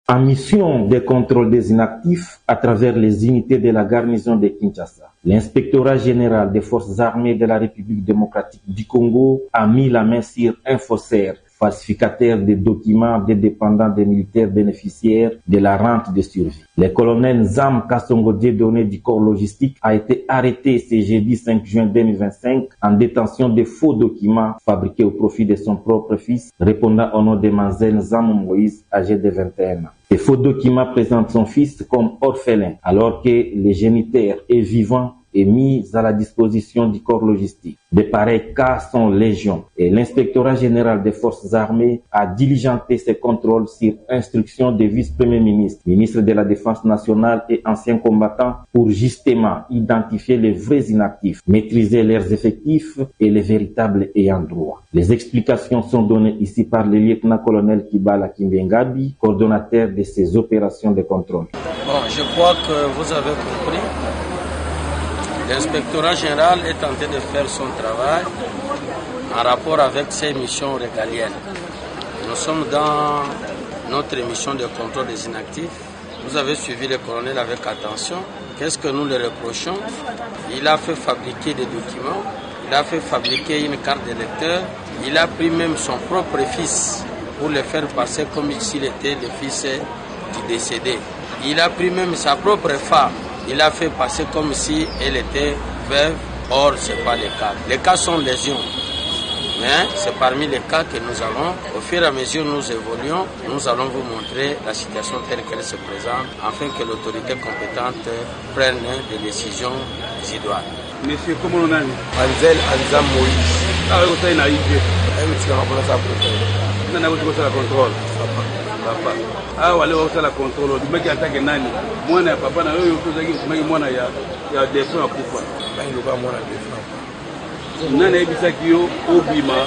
en mission de contrôle des inactifs à travers les unités de la garnison de Kinshasa. L'inspectorat général des forces armées de la République démocratique du Congo a mis la main sur un faussaire, falsificateur des documents des dépendants des militaires bénéficiaires de la rente de survie. Le colonel Nzam Kassongo Dieudonné du corps logistique a été arrêté ce jeudi 5 juin 2025 en détention de faux documents fabriqués au profit de son propre fils, répondant au nom de Manzel Nzam Moïse, âgé de 21 ans. Ces faux documents présentent son fils comme orphelin, alors que le géniteur est vivant et mis à la disposition du corps logistique. De pareils cas sont légion et l'inspectorat général des forces armées a diligenté ses contrôles sur instruction des vice-premiers ministres, ministres de la Défense nationale et anciens combattants pour justement identifier les vrais inactifs, maîtriser leurs effectifs et les véritables ayants droit. Les explications sont données ici par le lieutenant-colonel Kibala Kimbengabi, coordonnateur de ces opérations de contrôle. Bon, je crois que vous avez compris. L'inspectorat général est en train de faire son travail en rapport avec ses missions régaliennes. Nous sommes dans notre mission de contrôle des inactifs. Vous avez suivi le colonel avec attention. Qu'est-ce que nous lui reprochons? Il a fait fabriquer des documents, il a fait fabriquer une carte d'électeur, il a pris même son propre fils pour le faire passer comme s'il était le fils du décédé. Il a pris même sa propre femme. Il a fait passer comme si elle était veuve, or ce n'est pas le cas. Les cas sont légion, mais c'est parmi les cas que nous avons. Au fur et à mesure où nous évoluons, nous allons vous montrer la situation telle qu'elle se présente, afin que l'autorité compétente prenne des décisions idoines. Monsieur, comment on a dit? Manzel Nzam Moïse. Ah oui, vous avez une idée. Vous avez un contrôle. Papa. Ah wale wakala contrôle du mec attaque nani mwana ya papa na yoyo kozaki maki mwana ya défunt akufa bangi ba mwana défunt nani ebisaki yo obima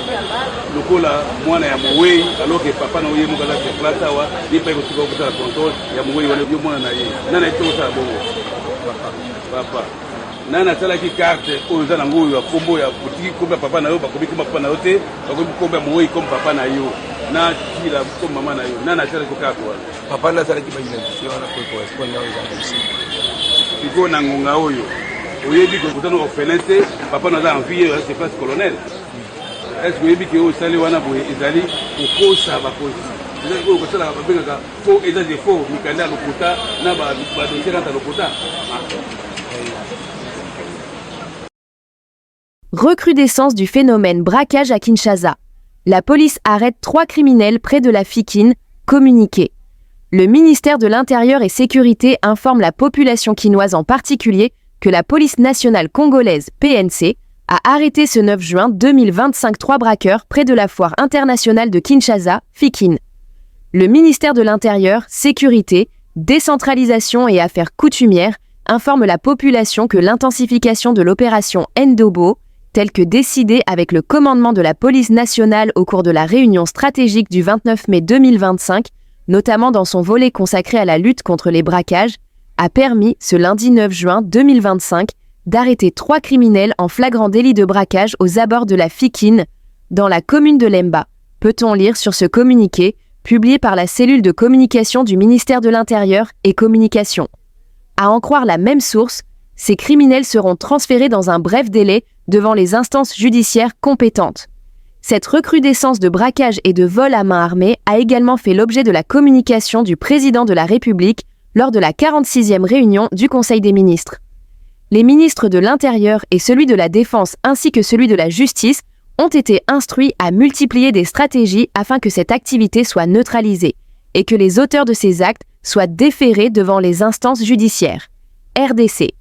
lokola mwana ya mowei alors que papa na oyemu kaza se place awa ni pa ko kosala contrôle ya mowei wale yo mwana na ye nani etosala bongo papa nani asalaki carte oyo eza nango oyo akombo ya botiki kombe ya papa na yo bakomi komba papa na yo te bakomi kombe ya mowei comme papa na yo na kila comme maman na yo nana chala ko kakwa papa na sala ki ba identifier wana ko correspond na oza ici iko na ngonga oyo oyebi ko kutana orphelinité papa na za en vie c'est place colonel est-ce que oyebi ke o sali wana boye ezali ko sa ba ko ezali ko sala ba benga faux et des faux mikanda lokuta na ba dossier na lokuta. Recrudescence du phénomène braquage à Kinshasa. La police arrête 3 criminels près de la Fikine, communiqué. Le ministère de l'Intérieur et Sécurité informe la population kinoise en particulier que la police nationale congolaise, PNC, a arrêté ce 9 juin 2025 3 braqueurs près de la foire internationale de Kinshasa, Fikine. Le ministère de l'Intérieur, Sécurité, Décentralisation et Affaires coutumières informe la population que l'intensification de l'opération Ndobo, telle que décidée avec le commandement de la police nationale au cours de la réunion stratégique du 29 mai 2025, notamment dans son volet consacré à la lutte contre les braquages, a permis, ce lundi 9 juin 2025, d'arrêter 3 criminels en flagrant délit de braquage aux abords de la Fikine, dans la commune de Lemba. Peut-on lire sur ce communiqué, publié par la cellule de communication du ministère de l'Intérieur et Communication. À en croire la même source, ces criminels seront transférés dans un bref délai devant les instances judiciaires compétentes. Cette recrudescence de braquage et de vol à main armée a également fait l'objet de la communication du président de la République lors de la 46e réunion du Conseil des ministres. Les ministres de l'Intérieur et celui de la Défense ainsi que celui de la Justice ont été instruits à multiplier des stratégies afin que cette activité soit neutralisée et que les auteurs de ces actes soient déférés devant les instances judiciaires. RDC.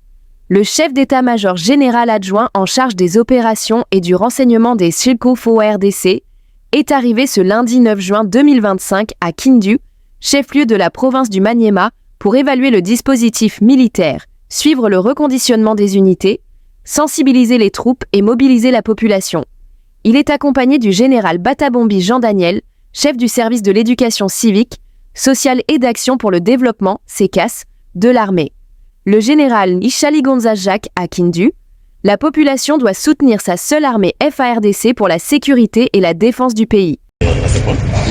Le chef d'état-major général adjoint en charge des opérations et du renseignement des Silkofo RDC est arrivé ce lundi 9 juin 2025 à Kindu, chef-lieu de la province du Maniema, pour évaluer le dispositif militaire, suivre le reconditionnement des unités, sensibiliser les troupes et mobiliser la population. Il est accompagné du général Batabombi Jean-Daniel, chef du service de l'éducation civique, sociale et d'action pour le développement, SECAS, de l'armée. Le général Ishali Gonza Jacques à Kindu, la population doit soutenir sa seule armée FARDC pour la sécurité et la défense du pays.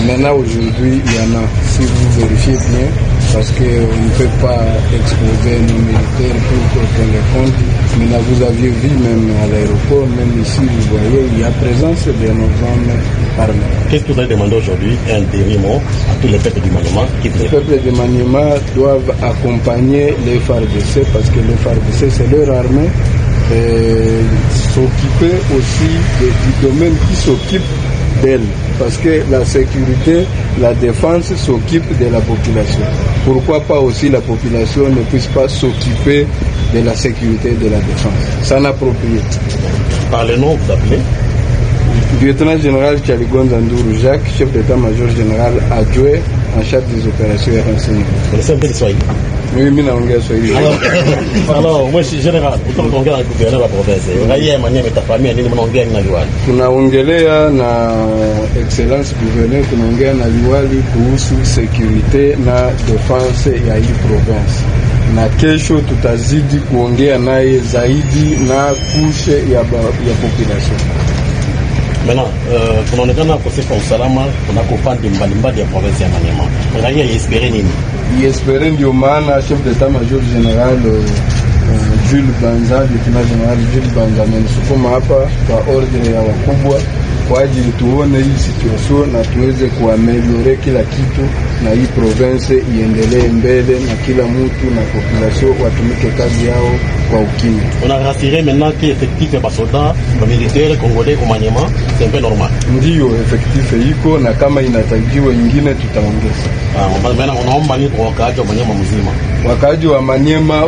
Maintenant, aujourd'hui, il y en a. Si vous vérifiez bien, parce qu'on ne peut pas exposer nos militaires pour qu'on les compte. Maintenant, vous aviez vu même à l'aéroport, même ici, vous voyez, il y a présence de nos hommes armés. Qu'est-ce que vous allez demander aujourd'hui, intérieurement, à tous les peuples du Maniema qui vous Les peuples du Maniema doivent accompagner les FARDC parce que les FARDC, c'est leur armée. Et s'occuper aussi du domaine qui s'occupe d'elle. Parce que la sécurité, la défense s'occupe de la population. Pourquoi pas aussi la population ne puisse pas s'occuper de la sécurité et de la défense? C'est inapproprié. Par le nom, vous appelez Lieutenant général Chaligonza Ndourou Jacques, chef d'état-major général adjoint en charge des opérations et renseignements. Vous connaissez un peu l'Israël? Oui, je suis Alors, moi je suis général, kutoka kuongea na gouverneur wa province. Raia Maniema itafamia nini mnaongea na liwali? Tunaongelea na excellence gouverneur, tunaongea na liwali kuhusu security na defense ya hii province. Na kesho tutazidi kuongea naye zaidi na kushe ya population. Maintenant, kunaonekana ukosefu wa usalama kunako upande mbalimbali ya province ya Maniema. Raia iespere nini? Iespere ndio maana chef d'état-major général Jules Banza, lieutenant général Jules Banza amenisukuma hapa kwa ordre ya wakubwa kwa ajili tuone hii situation na tuweze kuameliore kila kitu na hii province iendelee mbele na kila mtu na population watumike kazi yao kwa ukimya. On a rassuré maintenant que effectif ya basoda na militaire congolais au Maniema c'est un peu normal. Ndio effectif iko na kama inatakiwa ingine tutaongeza. Maintenant unaomba nini kwa wakaaji wa Maniema mzima? Wakaaji wa Maniema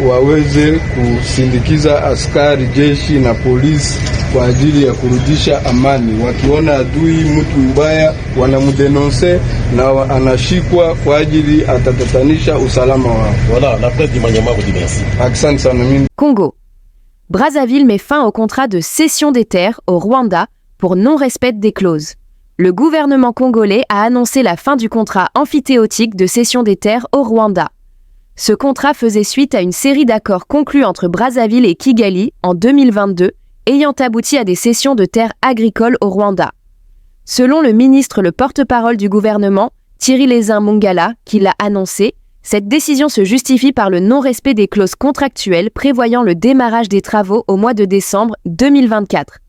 waweze kusindikiza askari jeshi na polisi kwa ajili ya kurudisha amani. Wakiona adui mtu mbaya wanamdenonse na anashikwa kwa ajili atatatanisha usalama wao. Voilà, la presse du Maniema vous dit merci. Asante sana mimi. Congo. Brazzaville met fin au contrat de cession des terres au Rwanda pour non-respect des clauses. Le gouvernement congolais a annoncé la fin du contrat amphithéotique de cession des terres au Rwanda. Ce contrat faisait suite à une série d'accords conclus entre Brazzaville et Kigali en 2022, ayant abouti à des cessions de terres agricoles au Rwanda. Selon le porte-parole du gouvernement, Thierry Lézin Mongala, qui l'a annoncé, cette décision se justifie par le non-respect des clauses contractuelles prévoyant le démarrage des travaux au mois de décembre 2024.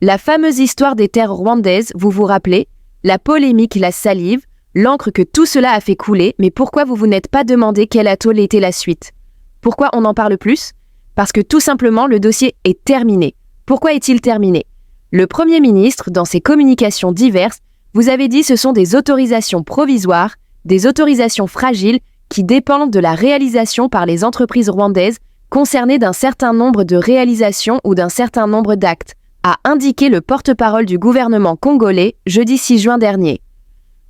La fameuse histoire des terres rwandaises, vous vous rappelez? La polémique, la salive, l'encre que tout cela a fait couler, mais pourquoi vous n'êtes pas demandé quelle atole était la suite? Pourquoi on en parle plus? Parce que tout simplement le dossier est terminé. Pourquoi est-il terminé? Le Premier ministre, dans ses communications diverses, vous avez dit ce sont des autorisations provisoires, des autorisations fragiles qui dépendent de la réalisation par les entreprises rwandaises concernées d'un certain nombre de réalisations ou d'un certain nombre d'actes, a indiqué le porte-parole du gouvernement congolais jeudi 6 juin dernier.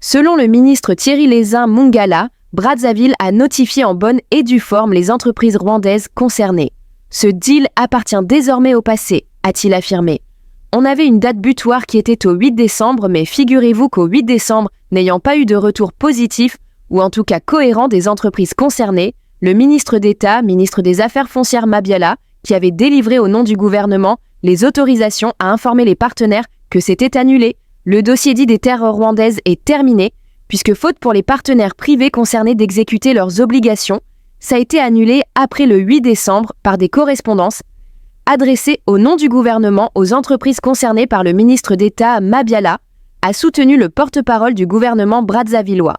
Selon le ministre Thierry Lézin Mongala, Brazzaville a notifié en bonne et due forme les entreprises rwandaises concernées. Ce deal appartient désormais au passé, a-t-il affirmé. On avait une date butoir qui était au 8 décembre, mais figurez-vous qu'au 8 décembre, n'ayant pas eu de retour positif, ou en tout cas cohérent des entreprises concernées, le ministre d'État, ministre des Affaires foncières Mabiala, qui avait délivré au nom du gouvernement les autorisations à informer les partenaires que c'était annulé. Le dossier dit des terres rwandaises est terminé, puisque faute pour les partenaires privés concernés d'exécuter leurs obligations, ça a été annulé après le 8 décembre par des correspondances adressées au nom du gouvernement aux entreprises concernées par le ministre d'État Mabiala, a soutenu le porte-parole du gouvernement brazzavillois.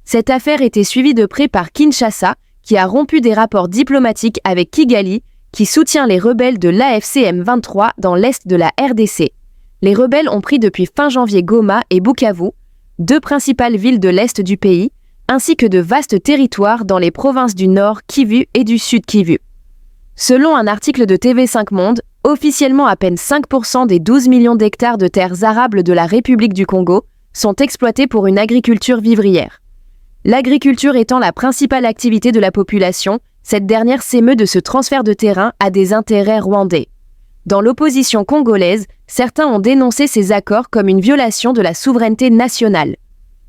Cette affaire était suivie de près par Kinshasa, qui a rompu des rapports diplomatiques avec Kigali, qui soutient les rebelles de l'AFC M23 dans l'est de la RDC. Les rebelles ont pris depuis fin janvier Goma et Bukavu, deux principales villes de l'est du pays, ainsi que de vastes territoires dans les provinces du Nord Kivu et du Sud Kivu. Selon un article de TV5 Monde, officiellement à peine 5% des 12 millions d'hectares de terres arables de la République du Congo sont exploités pour une agriculture vivrière. L'agriculture étant la principale activité de la population, cette dernière s'émeut de ce transfert de terrain à des intérêts rwandais. Dans l'opposition congolaise, certains ont dénoncé ces accords comme une violation de la souveraineté nationale.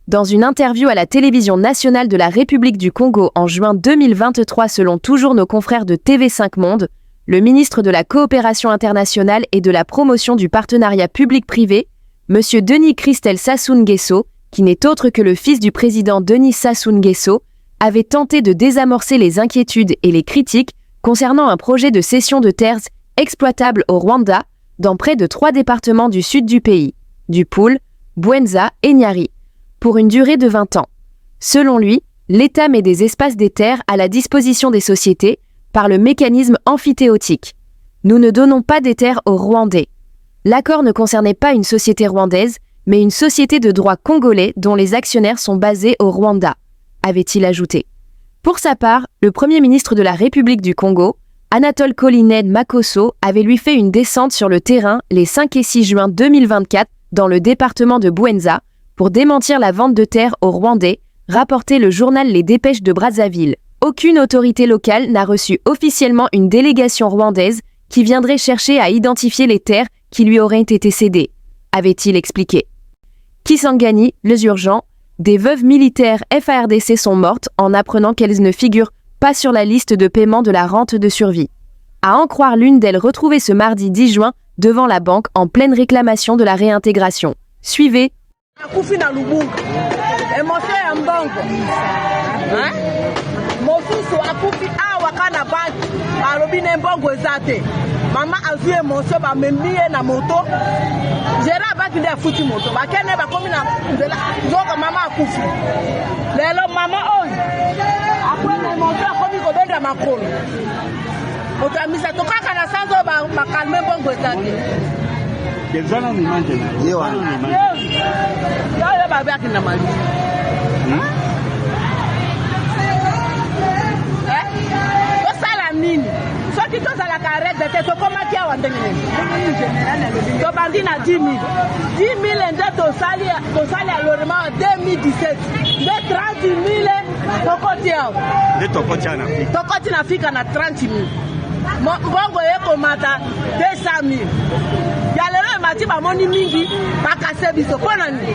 Dans une interview à la télévision nationale de la République du Congo en juin 2023 selon toujours nos confrères de TV5 Monde, le ministre de la Coopération internationale et de la promotion du partenariat public-privé, M. Denis Christel Sassou Nguesso, qui n'est autre que le fils du président Denis Sassou Nguesso, avait tenté de désamorcer les inquiétudes et les critiques concernant un projet de cession de terres exploitables au Rwanda dans près de 3 départements du sud du pays, du Poul, Bwenza et Nyari, pour une durée de 20 ans. Selon lui, l'État met des espaces des terres à la disposition des sociétés par le mécanisme amphithéotique. Nous ne donnons pas des terres aux Rwandais. L'accord ne concernait pas une société rwandaise, mais une société de droit congolais dont les actionnaires sont basés au Rwanda, avait-il ajouté. Pour sa part, le Premier ministre de la République du Congo, Anatole Kolined Makosso, avait lui fait une descente sur le terrain les 5 et 6 juin 2024 dans le département de Bwenza pour démentir la vente de terres aux Rwandais, rapportait le journal Les Dépêches de Brazzaville. Aucune autorité locale n'a reçu officiellement une délégation rwandaise qui viendrait chercher à identifier les terres qui lui auraient été cédées, avait-il expliqué. Kisangani, les urgents, des veuves militaires FARDC sont mortes en apprenant qu'elles ne figurent pas sur la liste de paiement de la rente de survie. À en croire l'une d'elles retrouvée ce mardi 10 juin devant la banque en pleine réclamation de la réintégration. Suivez. Mama azui émotion ba memie na moto. Gérard ba kinde futi moto. Ba kene ba komi na ndela. Zoka mama akufi. Lelo mama oy. Après na moto komi ko benda makolo. Moto amisa to kaka na sanzo ba calmer bongo ezate. Kezana ni manje na. Yo ba ba kina mali. To sala nini? Soki to sala karek de to koma kia wandengene. To bandi na 10 000. 10 000 nde to sali alorema 2017. De 30 000 tokotia. De tokotia na fika. Tokoti na fika na 30 000. Mbongo eko mata 200 000. Ya lelo mati ba moni mingi bakase biso pona ni.